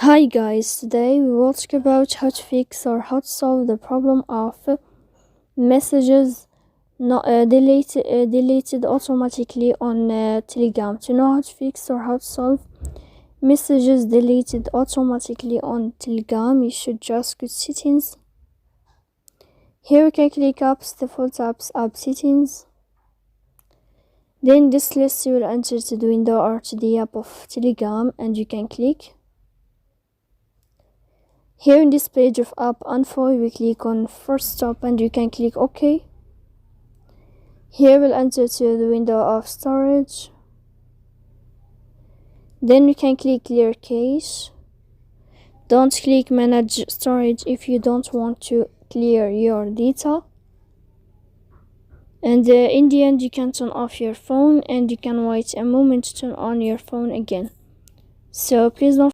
Hi guys, today we will talk about how to fix or how to solve the problem of messages not deleted automatically on Telegram. To know how to fix or how to solve messages deleted automatically on Telegram, you should just go to settings. Here you can click apps, default apps, app settings. Then this list will enter to the window or to the app of Telegram, and you can click. Here in this page of app info, we click on first stop and you can click OK. Here we'll enter to the window of storage. Then we can click clear cache. Don't click manage storage if you don't want to clear your data. And in the end, you can turn off your phone and you can wait a moment to turn on your phone again. So please don't